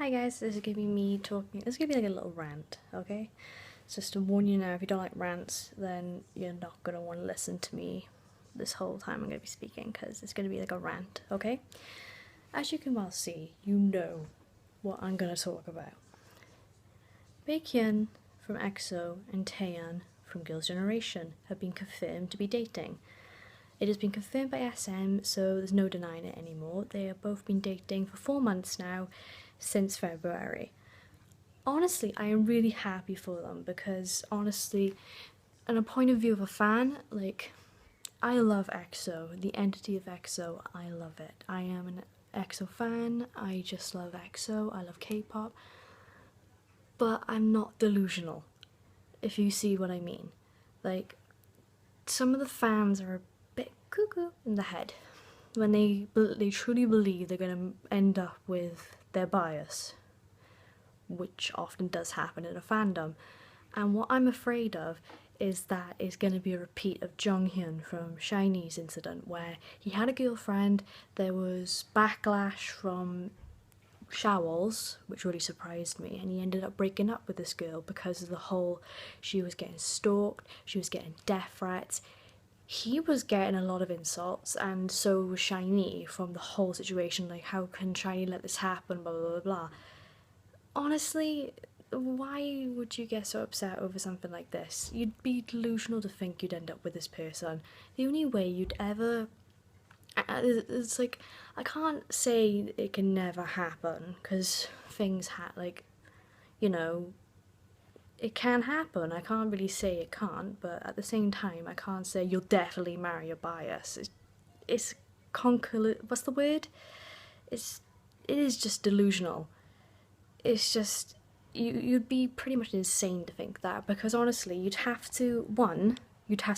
Hi guys, this is gonna be me talking. This is gonna be like a little rant, okay? So just to warn you now, if you don't like rants, then you're not gonna want to listen to me this whole time I'm gonna be speaking because it's gonna be like a rant, okay? As you can well see, you know what I'm gonna talk about. Baekhyun from EXO and Taeyeon from Girls' Generation have been confirmed to be dating. It has been confirmed by SM, so there's no denying it anymore. They have both been dating for 4 months now, since February. Honestly, I am really happy for them because, honestly, in a point of view of a fan, like, I love EXO, the entity of EXO, I love it. I am an EXO fan, I just love EXO, I love K-pop, but I'm not delusional, if you see what I mean. Like, some of the fans are a bit cuckoo in the head when they truly believe they're going to end up with their bias, which often does happen in a fandom. And what I'm afraid of is that it's going to be a repeat of Jonghyun from SHINee's incident, where he had a girlfriend, there was backlash from Showels, which really surprised me, and he ended up breaking up with this girl because of the whole she was getting stalked, she was getting death threats. He was getting a lot of insults, and so was SHINee from the whole situation. Like, how can SHINee let this happen? Blah blah blah blah. Honestly, why would you get so upset over something like this? You'd be delusional to think you'd end up with this person. The only way you'd ever. It's like, I can't say it can never happen, because things like, you know, it can happen. I can't really say it can't, but at the same time, I can't say you'll definitely marry a bias. It's what's the word? It is just delusional. It's just, you'd be pretty much insane to think that, because honestly, you'd have to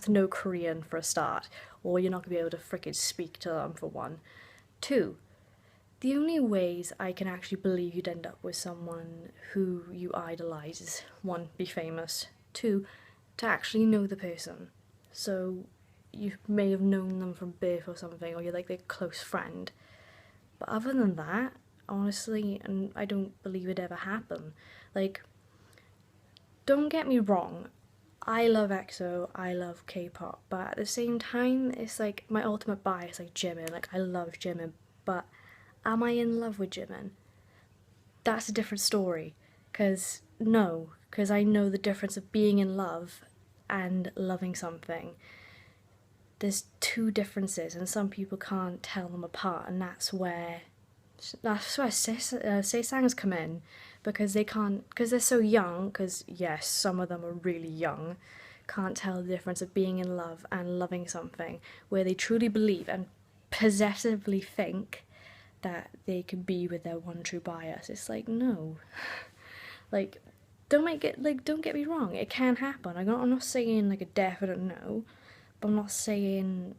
know Korean for a start, or you're not gonna be able to freaking speak to them for one. Two, the only ways I can actually believe you'd end up with someone who you idolise is one, be famous, two, to actually know the person. So you may have known them from birth or something, or you're like their close friend. But other than that, honestly, and I don't believe it ever happened. Like, don't get me wrong, I love EXO, I love K-pop, but at the same time, it's like my ultimate bias, like Jimin. Like, I love Jimin, but am I in love with Jimin? That's a different story. Because, no, because I know the difference of being in love and loving something. There's two differences, and some people can't tell them apart, and that's where Saesangs come in, because they can't, because they're so young, because yes, some of them are really young, can't tell the difference of being in love and loving something, where they truly believe and possessively think that they could be with their one true bias. It's like, no. Like, don't get me wrong, it can happen. I'm not saying like a definite no, but I'm not saying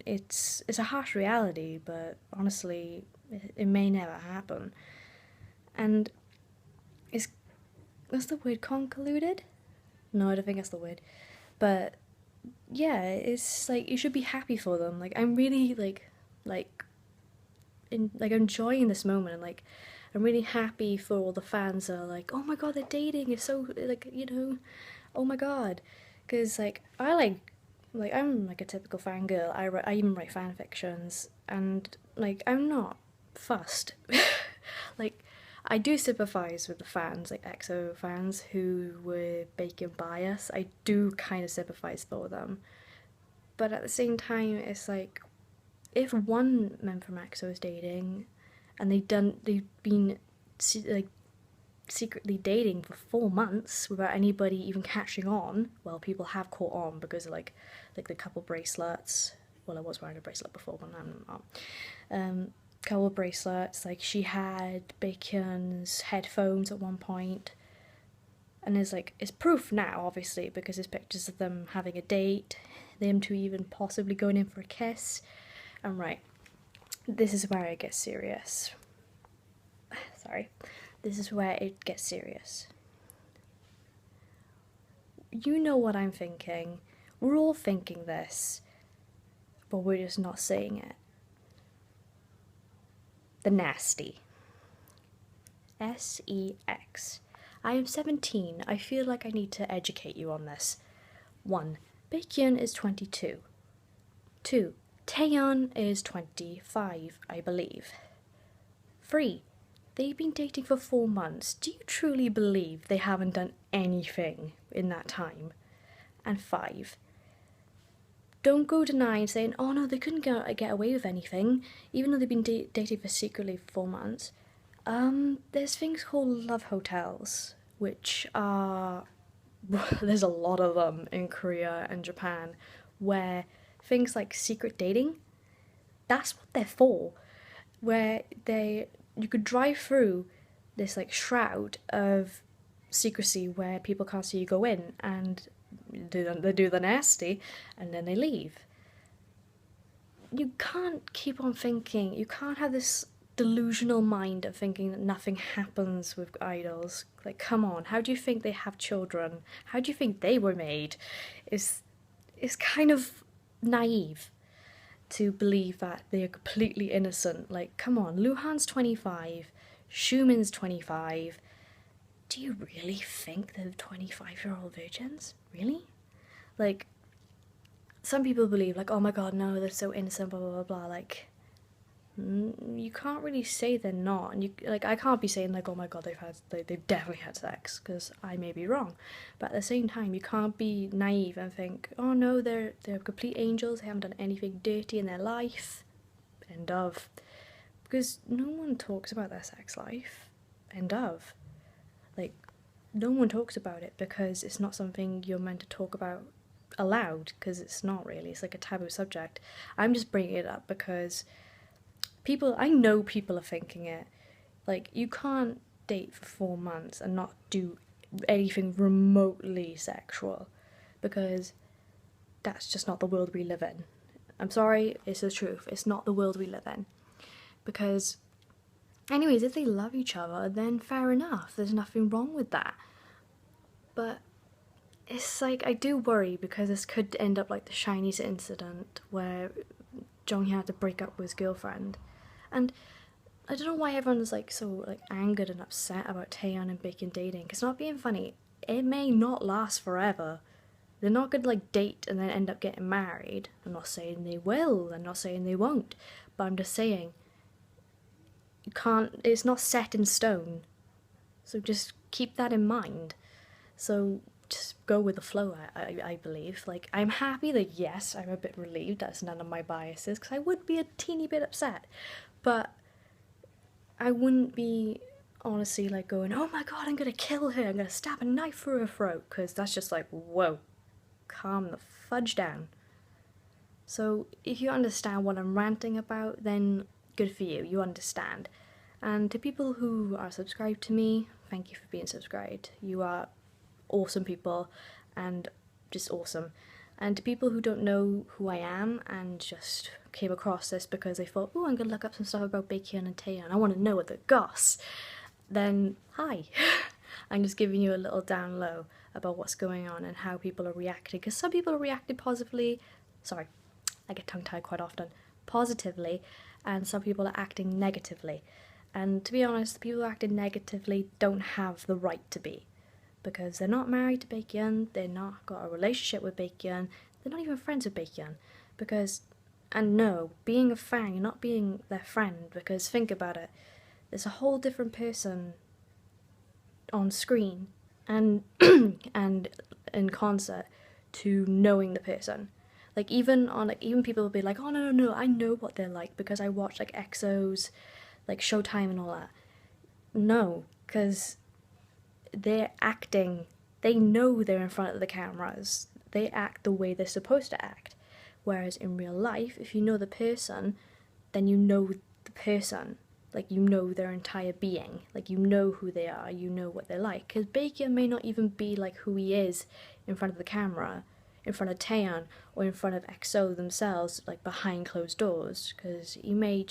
it's a harsh reality, but honestly, it may never happen. And is that's the word, convoluted? No, I don't think that's the word. But yeah, it's like you should be happy for them. Like, I'm really like enjoying this moment, and like I'm really happy for all the fans that are like, oh my god, they're dating. It's so like, oh my god, because like I'm like a typical fangirl. I even write fan fictions, and like I'm not fussed. Like, I do sympathise with the fans, like EXO fans who were Bacon bias. I do kind of sympathise for them, but at the same time, it's like, if one member from EXO is dating, and they've been like secretly dating for 4 months without anybody even catching on. Well, people have caught on because of like the couple bracelets. Well, I was wearing a bracelet before, but I'm not. Couple bracelets. Like, she had Baekhyun's headphones at one point, and it's proof now, obviously, because there's pictures of them having a date, them two even possibly going in for a kiss. And right, this is where it gets serious. Sorry. This is where it gets serious. You know what I'm thinking. We're all thinking this, but we're just not saying it. The nasty. Sex. I am 17. I feel like I need to educate you on this. 1. Baekhyun is 22. 2. Taeyeon is 25, I believe. 3. They've been dating for 4 months. Do you truly believe they haven't done anything in that time? And 5. Don't go denying, saying, oh no, they couldn't get away with anything, even though they've been dating for secretly for 4 months. There's things called love hotels, which are, there's a lot of them in Korea and Japan, where things like secret dating, that's what they're for, where you could drive through this like shroud of secrecy where people can't see you go in, and they do the nasty, and then they leave. You can't keep on thinking, you can't have this delusional mind of thinking that nothing happens with idols. Like, come on, how do you think they have children? How do you think they were made? It's kind of naive to believe that they are completely innocent. Like, come on, Luhan's 25, Schumann's 25. Do you really think they're 25-year-old virgins? Really? Like, some people believe, like, oh my god, no, they're so innocent, blah, blah, blah, blah. Like, you can't really say they're not. And I can't be saying, like, oh my god, they've definitely had sex, because I may be wrong. But at the same time, you can't be naive and think, oh no, they're complete angels, they haven't done anything dirty in their life. End of. Because no one talks about their sex life. End of. Like, no one talks about it because it's not something you're meant to talk about aloud, because it's not really. It's like a taboo subject. I'm just bringing it up because I know people are thinking it. Like, you can't date for 4 months and not do anything remotely sexual, because that's just not the world we live in. I'm sorry, it's the truth. It's not the world we live in. Because anyways, if they love each other, then fair enough. There's nothing wrong with that. But it's like, I do worry because this could end up like the Chinese incident where Jonghyun had to break up with his girlfriend. And I don't know why everyone's like so like angered and upset about Taeyeon and Baekhyun dating. Because, not being funny, it may not last forever. They're not gonna like date and then end up getting married. I'm not saying they will, I'm not saying they won't. But I'm just saying, it's not set in stone, so just keep that in mind. So just go with the flow, I believe. Like, I'm happy that, yes, I'm a bit relieved that's none of my biases, because I would be a teeny bit upset, but I wouldn't be honestly like going, oh my god, I'm gonna kill her, I'm gonna stab a knife through her throat, because that's just like, whoa, calm the fudge down. So if you understand what I'm ranting about, then good for you, you understand. And to people who are subscribed to me, thank you for being subscribed. You are awesome people, and just awesome. And to people who don't know who I am and just came across this because they thought, oh, I'm gonna look up some stuff about Baekhyun and Taeyeon, I want to know what the goss, then hi. I'm just giving you a little down low about what's going on and how people are reacting, because some people are reacting positively, sorry, I get tongue-tied quite often, positively, and some people are acting negatively. And to be honest, the people who acted negatively don't have the right to be, because they're not married to Baekhyun, they're not got a relationship with Baekhyun, they're not even friends with Baekhyun. Because, and no, being a fan, you're not being their friend, because think about it, there's a whole different person on screen and and in concert to knowing the person. Like, even people will be like, oh no, I know what they're like because I watch like EXO's like Showtime and all that. No, because they're acting, they know they're in front of the cameras, they act the way they're supposed to act. Whereas in real life, if you know the person, then you know the person. Like, you know their entire being. Like, you know who they are, you know what they're like. Because Baekhyun may not even be like who he is in front of the camera, in front of Taeyeon, or in front of EXO themselves, like behind closed doors. Because he may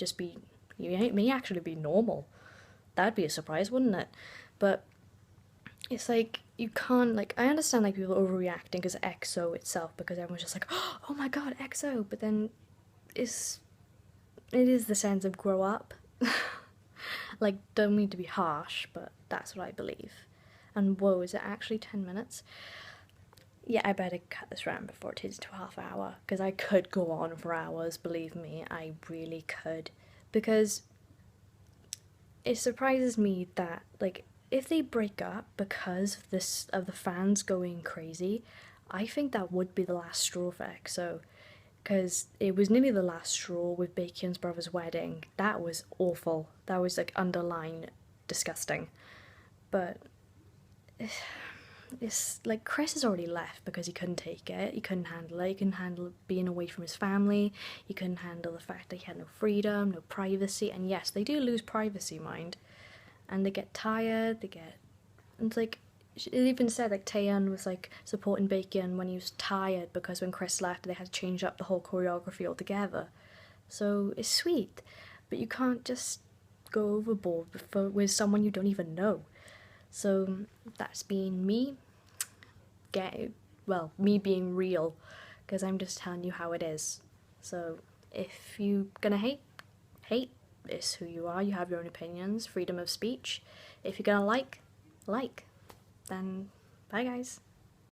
actually be normal. That'd be a surprise, wouldn't it? But it's like, you can't, like, I understand like people overreacting because of EXO itself, because everyone's just like, oh my god, EXO, but then it is the sense of grow up. Like, don't mean to be harsh, but that's what I believe. And whoa, is it actually 10 minutes? Yeah, I better cut this round before it turns into a half hour, because I could go on for hours, believe me, I really could. Because it surprises me that, like, if they break up because of this, of the fans going crazy, I think that would be the last straw for EXO. Because it was nearly the last straw with Baekhyun's brother's wedding. That was awful. That was like underline disgusting. But it's like Chris has already left because he couldn't take it. He couldn't handle it. He couldn't handle being away from his family. He couldn't handle the fact that he had no freedom, no privacy. And yes, they do lose privacy, mind. And they get tired. They get. And it's like. It even said like Taeyeon was like supporting Baekhyun when he was tired because when Chris left they had to change up the whole choreography altogether. So it's sweet, but you can't just go overboard with someone you don't even know. So that's been me. Me being real, because I'm just telling you how it is. So if you gonna hate, hate. It's who you are. You have your own opinions. Freedom of speech. If you're gonna like. Then bye guys.